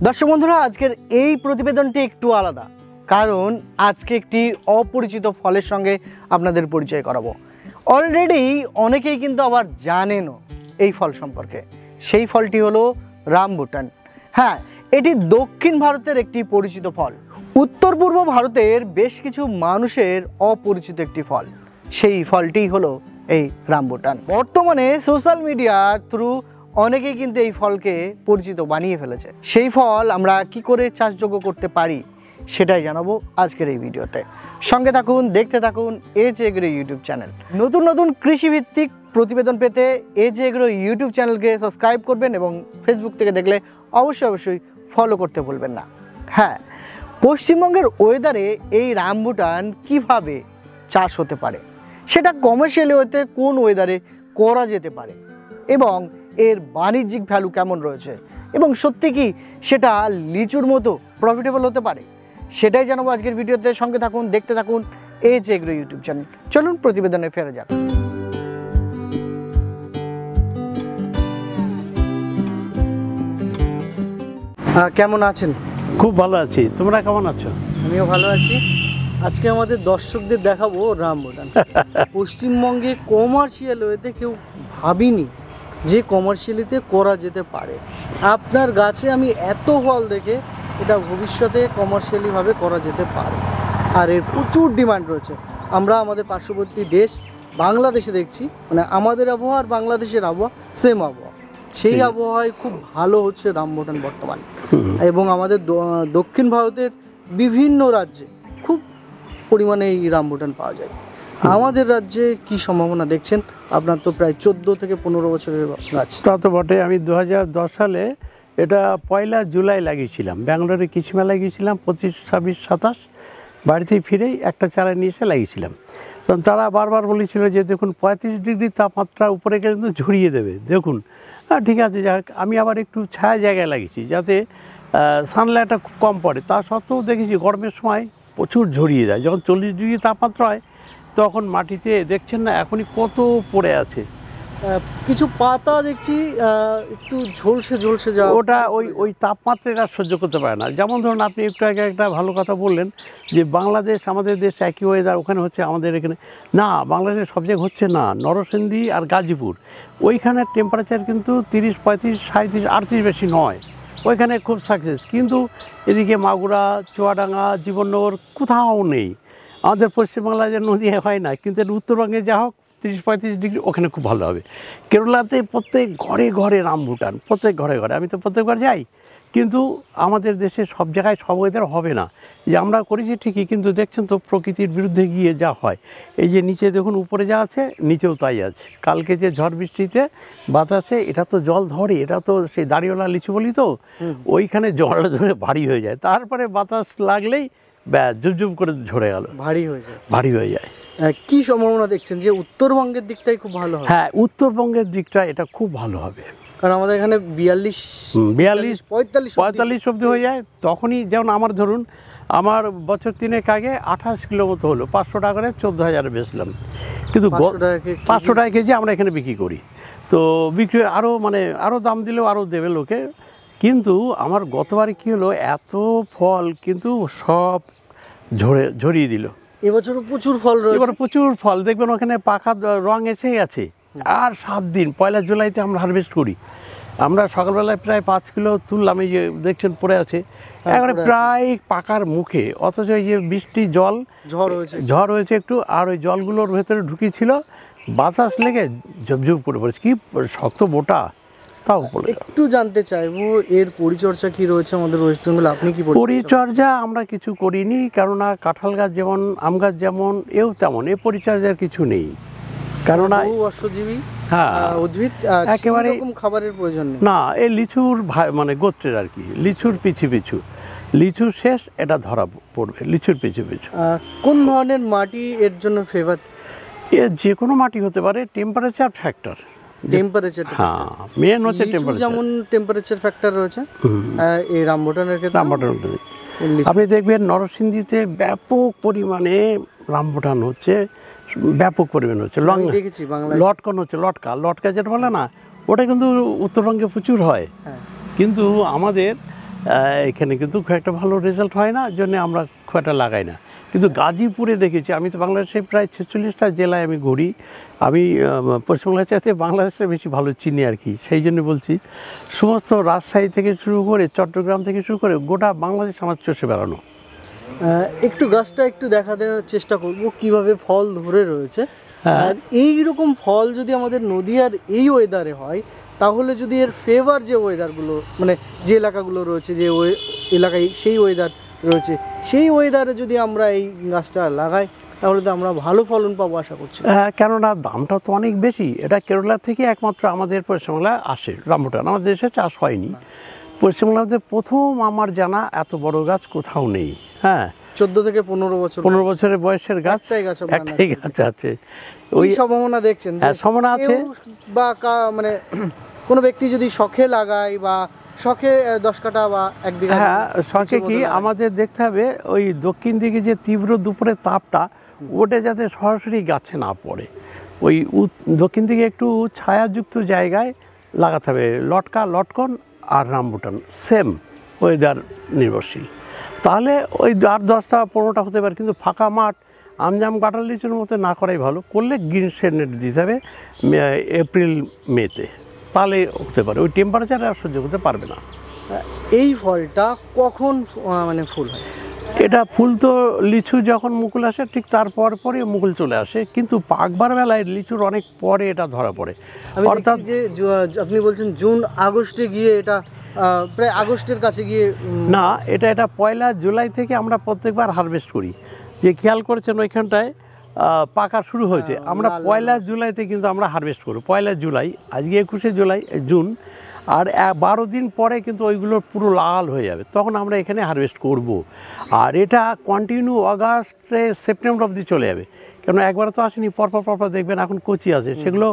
দর্শক বন্ধুরা, আজকের এই প্রতিবেদনটি একটু আলাদা, কারণ আজকে একটি অপরিচিত ফলের সঙ্গে আপনাদের পরিচয় করাবো। অলরেডি অনেকেই কিন্তু আবার জানেনও এই ফল সম্পর্কে। সেই ফলটি হলো রামবুটান। হ্যাঁ, এটি দক্ষিণ ভারতের একটি পরিচিত ফল। উত্তর পূর্ব ভারতের বেশ কিছু মানুষের অপরিচিত একটি ফল। সেই ফলটি হলো এই রামবুটান। বর্তমানে সোশ্যাল মিডিয়ার থ্রু অনেকেই কিন্তু এই ফলকে পরিচিত বানিয়ে ফেলেছে। সেই ফল আমরা কি করে চাষযোগ্য করতে পারি সেটাই জানাবো আজকের এই ভিডিওতে। সঙ্গে থাকুন, দেখতে থাকুন এজ এগ্রো ইউটিউব চ্যানেল। নতুন নতুন কৃষিভিত্তিক প্রতিবেদন পেতে এজ এগ্রো ইউটিউব চ্যানেলকে সাবস্ক্রাইব করবেন এবং ফেসবুক থেকে দেখলে অবশ্যই ফলো করতে ভুলবেন না। হ্যাঁ, পশ্চিমবঙ্গের ওয়েদারে এই রামবুটান কিভাবে চাষ হতে পারে, সেটা কমার্শিয়াল ওয়েতে কোন ওয়েদারে করা যেতে পারে এবং এর বাণিজ্যিক ভ্যালু কেমন রয়েছে এবং সত্যি কি সেটা লিচুর মতো প্রফিটেবল হতে পারে, সেটাই জানাবো আজকের ভিডিওতে। সঙ্গে থাকুন, দেখতে থাকুন এজ এগ্রো ইউটিউব চ্যানেল। চলুন প্রতিবেদনে ফেরা যাক। কেমন আছেন? খুব ভালো আছি, তোমরা কেমন আছো? আমিও ভালো আছি। আজকে আমাদের দর্শকদের দেখাবো রামবুটান। পশ্চিমবঙ্গে কমার্শিয়াল ওয়েতে কেউ ভাবিনি যে কমার্শিয়ালিতে করা যেতে পারে। আপনার গাছে আমি এত ফল দেখে এটা ভবিষ্যতে কমার্শিয়ালিভাবে করা যেতে পারে, আর এর প্রচুর ডিমান্ড রয়েছে। আমরা আমাদের পার্শ্ববর্তী দেশ বাংলাদেশে দেখছি, মানে আমাদের আবহাওয়া আর বাংলাদেশের আবহাওয়া সেম আবহাওয়া। সেই আবহাওয়ায় খুব ভালো হচ্ছে রামবুটান বর্তমানে, এবং আমাদের দক্ষিণ ভারতের বিভিন্ন রাজ্যে খুব পরিমাণে এই রামবুটান পাওয়া যায়। আমাদের রাজ্যে কি সম্ভাবনা দেখছেন? আপনার তো প্রায় 14 থেকে 15 বছরের গাছ। তা তো বটে। আমি 2010 সালে এটা 1 জুলাই লাগিয়েছিলাম। ব্যাঙ্গালোরে কৃষি মেলায় গিয়েছিলাম, 25, 26, 27 বাড়িতে ফিরেই একটা চারা নিয়ে এসে লাগিয়েছিলাম। কারণ তারা বারবার বলেছিল যে দেখুন 35 ডিগ্রি তাপমাত্রা উপরে কিন্তু ঝরিয়ে দেবে। দেখুন ঠিক আছে, যাক আমি আবার একটু ছায়া জায়গায় লাগিয়েছি যাতে সানলাইটটা খুব কম পড়ে। তা সত্ত্বেও দেখেছি গরমের সময় প্রচুর ঝরিয়ে যায়। যখন 40 ডিগ্রি তাপমাত্রা হয় তখন মাটিতে দেখছেন না এখনই কত পড়ে আছে। কিছু পাতা দেখছি একটু ঝলসে যাওয়া, ওটা ওই তাপমাত্রাটা সহ্য করতে পারে না। যেমন ধরুন আপনি একটু আগে একটা ভালো কথা বললেন যে বাংলাদেশ আমাদের দেশ একই ওয়েদার, ওখানে হচ্ছে আমাদের এখানে না। বাংলাদেশের সব জায়গায় হচ্ছে না। নরসিংদী আর গাজীপুর ওইখানে টেম্পারেচার কিন্তু 30, 35, 37, 38 বেশি নয়, ওইখানে খুব সাকসেস। কিন্তু এদিকে মাগুরা, চুয়াডাঙ্গা, জীবননগর কোথাও নেই। আমাদের পশ্চিমবাংলায় যে নদী হয় না, কিন্তু উত্তরবঙ্গে যা হোক 30-35 ডিগ্রি ওখানে খুব ভালো হবে। কেরলাতে প্রত্যেক ঘরে ঘরে রামবুটান, প্রত্যেক ঘরে ঘরে। আমি তো প্রত্যেকবার যাই, কিন্তু আমাদের দেশে সব জায়গায় সব ওয়েদার হবে না। যে আমরা করেছি ঠিকই, কিন্তু দেখছেন তো প্রকৃতির বিরুদ্ধে গিয়ে যা হয়। এই যে নিচে দেখুন, উপরে যা আছে নিচেও তাই আছে। কালকে যে ঝড় বৃষ্টিতে বাতাসে এটা তো জল ধরে, এটা তো সেই দাড়িওয়ালা লিচু বলি তো, ওইখানে জল ধরে ভারী হয়ে যায়। তারপরে বাতাস লাগলেই ব্যাস জুবজুব করে ঝরে গেল, ভারী হয়ে যায়। কি সম্ভাবনা দেখছেন যে উত্তরবঙ্গের দিকটাই খুব ভালো হবে? হ্যাঁ, উত্তরবঙ্গের দিকটা এটা খুব ভালো হবে, কারণ আমাদের এখানে 42, 45 অবধি হয়ে যায়। তখনই যেমন আমার ধরুন, আমার বছর 3 আগে 28 কিলো মতো হলো, 500 টাকা করে 14,000 বেচলাম। কিন্তু 500 টাকা কেজি আমরা এখানে বিক্রি করি। তো বিক্রি আরও দাম দিলেও আরও দেবে লোকে। কিন্তু আমার গতবারে কী হলো, এত ফল কিন্তু সব ঝরিয়ে দিল। এবছরও প্রচুর ফল রয়েছে। এবার প্রচুর ফল দেখবেন ওখানে পাকা রং এসে গেছে। আর 7 দিন 1 জুলাইতে আমরা হারভেস্ট করি। আমরা সকালবেলায় প্রায় 5 কিলো তুললাম, এই যে দেখছেন পড়ে আছে একেবারে প্রায় পাকার মুখে। অথচ এই যে বৃষ্টি জল ঝড় হয়েছে একটু, আর ওই জলগুলোর ভেতরে ঢুকিয়েছিল, বাতাস লেগে ঝুপঝুপ করে পড়েছে। কি শক্ত বোটা। তাও একটু জানতে চাইবো এর পরিচর্যা কি রয়েছে আমাদের ওয়েস্ট বেঙ্গলে? আপনি কি পরিচর্যা? আমরা কিছু করিনি, কেননা কাঁঠাল গাছ যেমন, আম গাছ যেমন, এও তেমন, এ পরিচর্যার কিছু নেই। কেননা অশ্বজীবী উদ্ভিদ, একেবারে খাবারের প্রয়োজন নেই। না, এই লিচুর গোত্রের আর কি, লিচুর পিছু লিচু শেষ এটা ধরা পড়বে লিচুর পিছু। কোন ধরনের মাটি এর জন্য ফেভার? এর যে কোনো মাটি হতে পারে, টেম্পারেচার ফ্যাক্টর। হ্যাঁ, মেন হচ্ছে টেম্পারেচার। যেমন টেম্পারেচার ফ্যাক্টর রয়েছে এই রামবুটানের ক্ষেত্রে। আপনি দেখবেন নরসিংদীতে ব্যাপক পরিমাণে রামবুটান হচ্ছে, ব্যাপক পরিমাণে হচ্ছে। লটকন হচ্ছে, লটকা যেটা বলে না, ওটা কিন্তু উত্তরবঙ্গে প্রচুর হয়। কিন্তু আমাদের এখানে কিন্তু খুব একটা ভালো রেজাল্ট হয় না, জন্য আমরা খুব একটা লাগাই না। কিন্তু গাজীপুরে দেখেছি, আমি তো বাংলাদেশে প্রায় 46টা জেলায় আমি ঘুরি, আমি পশ্চিমবাংলার চাইতে বাংলাদেশে বেশি ভালো চিনি আর কি। সেই জন্য বলছি, সমস্ত রাজশাহী থেকে শুরু করে চট্টগ্রাম থেকে শুরু করে গোটা বাংলাদেশ আমার চষে বেড়ানো। একটু গাছটা একটু দেখা দেওয়ার চেষ্টা করব কিভাবে ফল ধরে রয়েছে। আর এই রকম ফল যদি আমাদের নদীয়ার এই ওয়েদারে হয়, তাহলে যদি এর ফেভার যে ওয়েদারগুলো, মানে যে এলাকাগুলো রয়েছে, যে এলাকায় সেই ওয়েদার রয়েছে, সেই ওয়েদারে যদি আমরা এই গাছটা লাগাই, তাহলে তো আমরা ভালো ফলন পাবো আশা করছি। কেননা দামটা তো অনেক বেশি। এটা কেরলা থেকে একমাত্র আমাদের পশ্চিমবাংলায় আসে রামবুটান, আমাদের দেশে চাষ হয়নি। পশ্চিমবাংলাতে প্রথম আমার জানা এত বড় গাছ কোথাও নেই। হ্যাঁ, 14 থেকে 15 বছরের বয়সের গাছ, একটাই গাছ আছে। ওই সম্ভাবনা দেখছেন? সম্ভাবনা আছে। বা মানে কোনো ব্যক্তি যদি শখে লাগায়, বা শখে 10 কাঠা বা 1 বিঘা, হ্যাঁ, শখে কি আমাদের দেখতে হবে ওই দক্ষিণ দিকে যে তীব্র দুপুরের তাপটা, ওটা যাতে সরাসরি গাছে না পড়ে, ওই দক্ষিণ দিকে একটু ছায়াযুক্ত জায়গায় লাগাতে হবে। লটকন আর রামবুটান সেম ওয়েদার নির্ভরশীল, তাহলে ওই 8-10টা 15টা হতে পারে। কিন্তু ফাঁকা মাঠ আমজাম কাঁঠাল লিচুর মতো না করাই ভালো। করলে গ্রিন শেড নেট দিতে হবে এপ্রিল মেতে, তাহলে হতে পারে। ওই টেম্পারেচারে আর সহ্য করতে পারবে না। এই ফলটা কখন মানে ফুল হয়? এটা ফুল তো লিচু যখন মুকুল আসে ঠিক তারপর পরে মুকুল চলে আসে, কিন্তু পাকবার বেলায় লিচুর অনেক পরে এটা ধরা পড়ে। অর্থাৎ যে আপনি বলছেন জুন আগস্টে গিয়ে এটা প্রায় আগস্টের কাছে গিয়ে না, এটা 1 জুলাই থেকে আমরা প্রত্যেকবার হারভেস্ট করি। যে খেয়াল করেছেন ওইখানটায় পাকা শুরু হয়েছে, আমরা 1 জুলাইতে কিন্তু আমরা হারভেস্ট করি। 1 জুলাই, আজকে 21 জুন, আর 12 দিন পরে কিন্তু ওইগুলো পুরো লাল হয়ে যাবে, তখন আমরা এখানে হারভেস্ট করব। আর এটা কন্টিনিউ আগস্টে সেপ্টেম্বর অবধি চলে যাবে, কেন একবার তো আসেনি, পরপর দেখবেন এখন কচি আছে, সেগুলো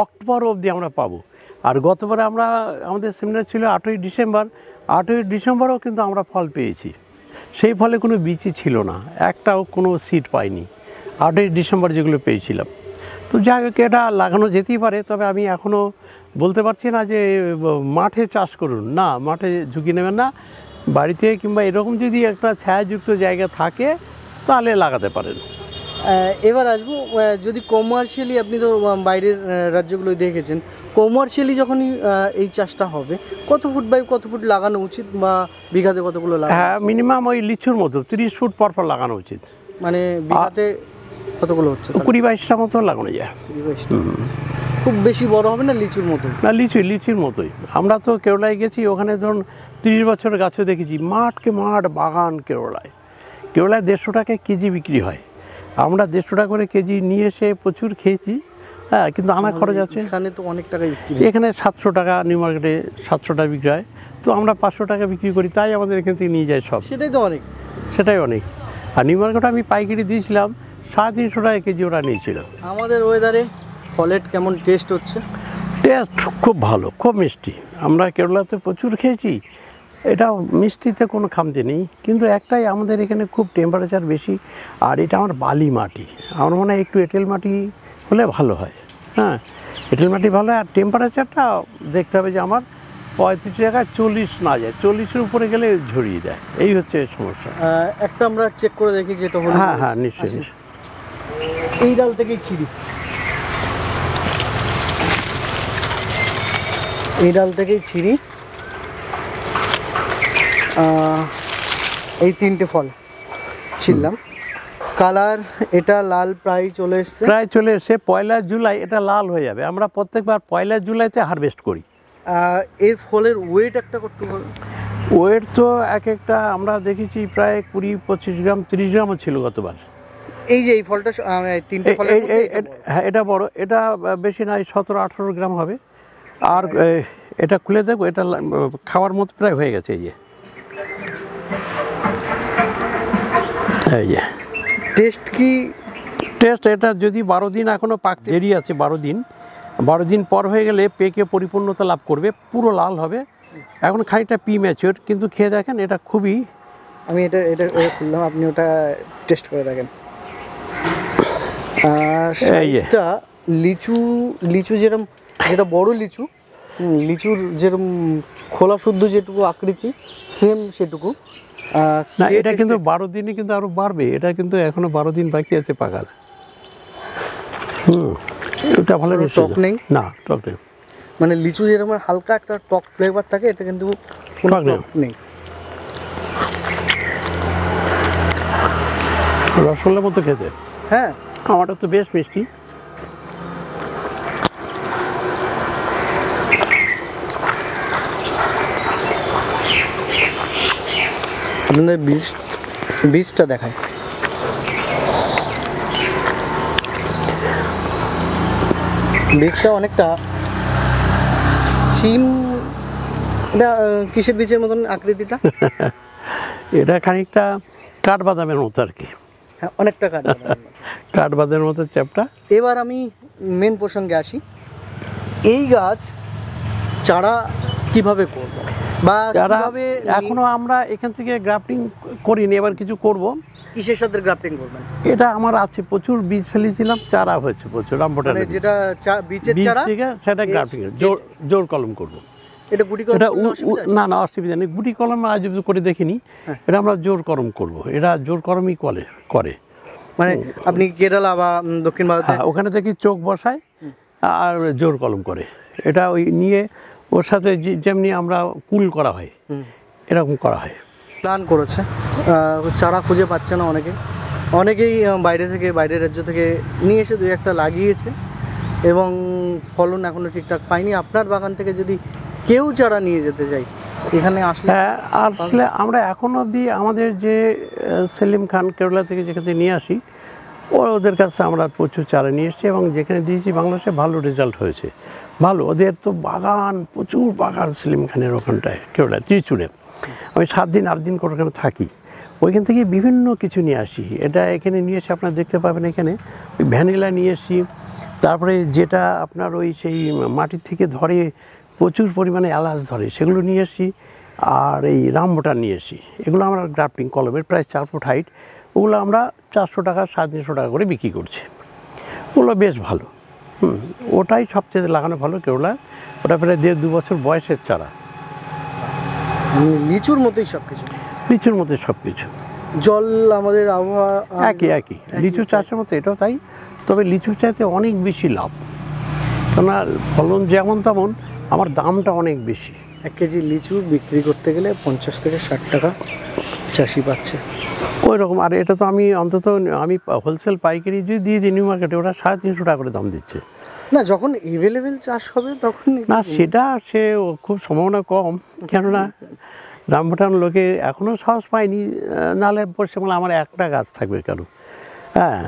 অক্টোবর অবধি আমরা পাবো। আর গতবারে আমাদের সেমিনার ছিল 8ই ডিসেম্বর, 8ই ডিসেম্বরও কিন্তু আমরা ফল পেয়েছি। সেই ফলে কোনো বীজই ছিল না, একটাও কোনো সিড পাইনি 8ই ডিসেম্বর যেগুলো পেয়েছিলাম। তো যাই হোক, এটা লাগানো যেতেই পারে, তবে আমি এখনও বলতে পারছি না যে মাঠে চাষ করুন। না, মাঠে ঝুঁকি নেবেন না, বাড়িতে কিংবা এরকম যদি একটা ছায়াযুক্ত জায়গা থাকে তাহলে লাগাতে পারেন। এবার আসবো, যদি কমার্শিয়ালি, আপনি তো বাইরের রাজ্যগুলো দেখেছেন, কমার্শিয়ালি যখনই এই চাষটা হবে, কত ফুট বাই কত ফুট লাগানো উচিত, বা বিঘাতে কতগুলো লাগানো? হ্যাঁ, মিনিমাম ওই লিচুর মতো 30 ফুট পর লাগানো উচিত। মানে বিঘাতে কতগুলো হচ্ছে? 20-22টা মতো লাগানো যায়। 20-22টা। খুব বেশি বড় হবে না লিচুর মতো? না, লিচুর মতোই। আমরা তো কেরলায় গেছি, ওখানে ধরুন 30 বছরের গাছও দেখেছি, মাঠকে মাঠ বাগান। কেরলায় 150 টাকায় কেজি বিক্রি হয়, আমরা 150 টাকা করে কেজি নিয়ে এসে প্রচুর খেয়েছি। হ্যাঁ, কিন্তু আনা খরচ আছে। এখানে তো অনেক টাকা বিক্রি, এখানে 700 টাকা, নিউ মার্কেটে 700 টাকা বিক্রি হয়, তো আমরা 500 টাকা বিক্রি করি, তাই আমাদের এখান থেকে নিয়ে যায় সব। সেটাই তো অনেক, সেটাই অনেক। আর নিউ মার্কেটে আমি পাইকারি দিয়েছিলাম 350 টাকা কেজি, ওরা নিয়েছিল। আমাদের ওয়েদারে ফলের কেমন টেস্ট হচ্ছে? টেস্ট খুব ভালো, খুব মিষ্টি। আমরা কেরলাতে প্রচুর খেয়েছি, এটা মিষ্টিতে কোনো খামতি নেই। কিন্তু একটাই, আমাদের এখানে খুব টেম্পারেচার বেশি, আর এটা আমার বালি মাটি। আমার মনে হয় একটু এঁটেল মাটি হলে ভালো হয়। হ্যাঁ, এঁটেল মাটি ভালো হয়। আর টেম্পারেচারটা দেখতে হবে যে আমার 35 টাকায় 40 না যায়, 40-এর উপরে গেলে ঝরিয়ে দেয়, এই হচ্ছে সমস্যা। একটা আমরা চেক করে দেখি যেটা হলো। হ্যাঁ, নিশ্চয়ই। এই ডাল থেকেই ছিঁড়ি, এই ডাল থেকেই ছিঁড়ি। এই 3টে ফল ছিললাম, কালার এটা লাল প্রায় চলে এসছে। 1 জুলাই এটা লাল হয়ে যাবে। আমরা প্রত্যেকবার 1 জুলাইতে হারভেস্ট করি। এর ফলের ওয়েট একটা করতে হবে। ওয়েট তো একটা আমরা দেখেছি প্রায় 20-25 গ্রাম, 30 গ্রামও ছিল গতবার। এই যে এই ফলটা 3টে ফল, হ্যাঁ, এটা বড়, এটা বেশি নয়, 17-18 গ্রাম হবে। আর এটা খুলে দেখো, এটা খাওয়ার মতো প্রায় হয়ে গেছে। এই যে টেস্ট কি? টেস্ট এটা যদি 12 দিন এখনও পাকতে দেরি আছে, 12 দিন পর হয়ে গেলে পেকে পরিপূর্ণতা লাভ করবে, পুরো লাল হবে। এখন খানিকটা ম্যাচিওর, কিন্তু খেয়ে দেখেন এটা খুবই। আমি এটা খুললাম, আপনি ওটা টেস্ট করে দেখেন। সাইজটা লিচু যেটা বড় লিচুর যেরকম খোলা শুদ্ধ যেটুকু আকৃতি, সেম সেটুকু। না খেয়ে এটা taste কিন্তু 12 দিনে কিন্তু আরো বাড়বে, এটা কিন্তু এখনো 12 দিন বাকি আছে পাকার। এটা ভালো কোনো মিষ্টি টক নেই? না, টক নেই। মানে লিচু যেরকম হালকা একটা টক ফ্লেভার থাকে, এটা কিন্তু কোনো টক নেই। টক নেই। রসগোল্লার মতো খেতে, হ্যাঁ, আমারটা তো বেশ মিষ্টি। আপনাদের বীজটা দেখায়। বীজটা অনেকটা সিম, এটা কিসের বীজের মতন আকৃতিটা? এটা খানিকটা কাঠবাদামের মতো আর কি, হ্যাঁ, অনেকটা কাটবে। কাঠবাদামের মতো চ্যাপটা। এবার আমি মেন প্রসঙ্গে আসি। এই গাছ চারা কিভাবে করব, বা যারা কিভাবে এখনো আমরা এখান থেকে গ্রাফটিং করিনি, এবার কিছু করব। কিসের সাথে গ্রাফটিং করবেন? এটা আমার আছে, প্রচুর বীজ ফেলেছিলাম, চারা হয়েছে প্রচুর রামবোটান মানে যেটা বীজের বীজ চারা, থেকে সেটা গ্রাফটিং জোর কলম করব। এটা গুটি করে এটা করলে অসুবিধা আছে? না না, অসুবিধা নেই, গুটি কলম আজ অব্দি করে দেখিনি। এটা আমরা জোর কলম করব, এটা জোর কলমই করে। মানে আপনি কেরালা বা দক্ষিণ ভারতে হ্যাঁ, ওখানে থেকে চোখ বসায় আর জোর কলম করে। এটা ওই নিয়ে ওর সাথে যেমনি আমরা কুল করা হয় এরকম করা হয়। প্ল্যান করেছে, চারা খুঁজে পাচ্ছে না অনেকেই বাইরের রাজ্য থেকে নিয়ে এসে 2-1টা লাগিয়েছে এবং ফলন এখনো ঠিকঠাক পায়নি। আপনার বাগান থেকে যদি কেউ চারা নিয়ে যেতে চাই, এখানে আসলে হ্যাঁ, আসলে আমরা এখন অবধি আমাদের যে সেলিম খান কেরালা থেকে যেখানে নিয়ে আসি, ওদের কাছে আমরা প্রচুর চারা নিয়ে এসেছি এবং যেখানে দিয়েছি বাংলাদেশে ভালো রেজাল্ট হয়েছে। ভালো, ওদের তো বাগান, প্রচুর বাগান সেলিম খানের ওখানটায় কেরালা ত্রিচুড়ে। আমি 7 দিন 8 দিন করে ওখানে থাকি, ওইখান থেকে বিভিন্ন কিছু নিয়ে আসি। এটা এখানে নিয়ে এসে আপনারা দেখতে পাবেন, এখানে ওই ভ্যানিলা নিয়ে এসি, তারপরে যেটা আপনার ওই সেই মাটির থেকে ধরে প্রচুর পরিমাণে এলাচ ধরে সেগুলো নিয়ে এসি, আর এই রামবোটান নিয়ে এসি। এগুলো আমরা গ্রাফটিং কলমের প্রায় 4 ফুট হাইট, ওগুলো আমরা 400 টাকা 350 টাকা করে বিক্রি করছি। ওগুলো বেশ ভালো। ওটাই সবচেয়ে লাগানো ভালো কেরলা, ওটা প্রায় 1.5-2 বছর বয়সের চারা। লিচুর মতোই সব কিছু, লিচুর মতো সব কিছু, জল আমাদের আবহাওয়া একই লিচু চাষের মতো এটাও তাই। তবে লিচুর চাইতে অনেক বেশি লাভ, কেননা ফলন যেমন তেমন, আমার দামটা অনেক বেশি। 1 কেজি লিচু বিক্রি করতে গেলে 50 থেকে 60 টাকা চাষি পাচ্ছে। ওই রকম। আর এটা তো আমি অন্তত আমি হোলসেল পাইকারি যদি দিয়ে দিই নিউ মার্কেটে, ওরা 350 টাকা করে দাম দিচ্ছে। না, যখন এভেলেবেল চাষ হবে তখন না, সেটা সে খুব সম্ভাবনা কম, কেননা রামবোটান লোকে এখনও সাহস পায়নি। নাহলে পশ্চিমবঙ্গে আমার একটা গাছ থাকবে কেন? হ্যাঁ,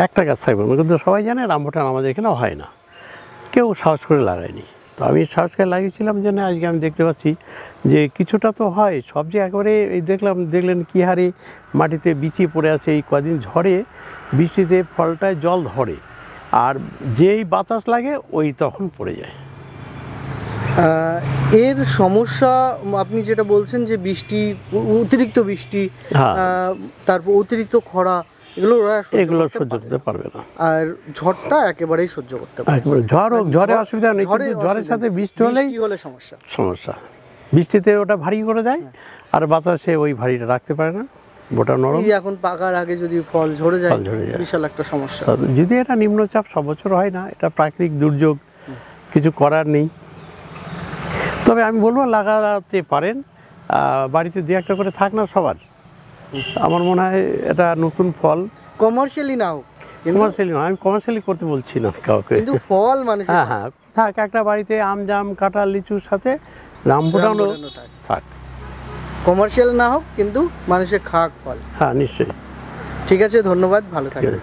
একটা গাছ থাকবে না, কিন্তু সবাই জানে রামবোটান আমাদের এখানে হয় না, কেউ সাহস করে লাগায়নি। তো আমি সাহস করে লাগিয়েছিলাম জন্য আজকে আমি দেখতে পাচ্ছি যে কিছুটা তো হয়। সব যে একেবারে এই দেখলেন কী হারে মাটিতে বিছিয়ে পড়ে আছে, এই কদিন ঝড়ে বৃষ্টিতে ফলটায় জল ধরে, আর যেই বাতাস লাগে ওই তখন পড়ে যায়। এর সমস্যা আপনি যেটা বলছেন যে বৃষ্টি, অতিরিক্ত বৃষ্টি, তারপর অতিরিক্ত খরা, এগুলো সহ্য করতে পারবে না। আর ঝড়টা একেবারেই সহ্য করতে পারবে না। ঝড়ে অসুবিধা নেই, কিন্তু ঝড়ের সাথে বৃষ্টি হলে সমস্যা। বৃষ্টিতে ওটা ভারী করে দেয়, আর বাতাসে ওই ভারীটা রাখতে পারে না, ওটা নরম। এখন পাকার আগে যদি ফল ঝরে যায়, বিশাল একটা সমস্যা। যদি এটা নিম্নচাপ সব বছর হয় না, এটা প্রাকৃতিক দুর্যোগ, কিছু করার নেই। তবে আমি বলবো লাগাতে পারেন, বাড়িতে 2-1টা করে থাক না সবার। আমার মনে হয় এটা নতুন ফল, কমার্শিয়ালি নাও, কমার্শিয়ালি না, আমি কমার্শিয়ালি করতে বলছি না কাউকে, কিন্তু ফল মানুষ, হ্যাঁ থাক একটা বাড়িতে, আম জাম কাঁঠাল লিচুর সাথে রামবোটানও থাক, কমার্শিয়াল না হোক কিন্তু মানুষের খাক ফল। হ্যাঁ নিশ্চয়ই। ঠিক আছে, ধন্যবাদ, ভালো থাকবেন।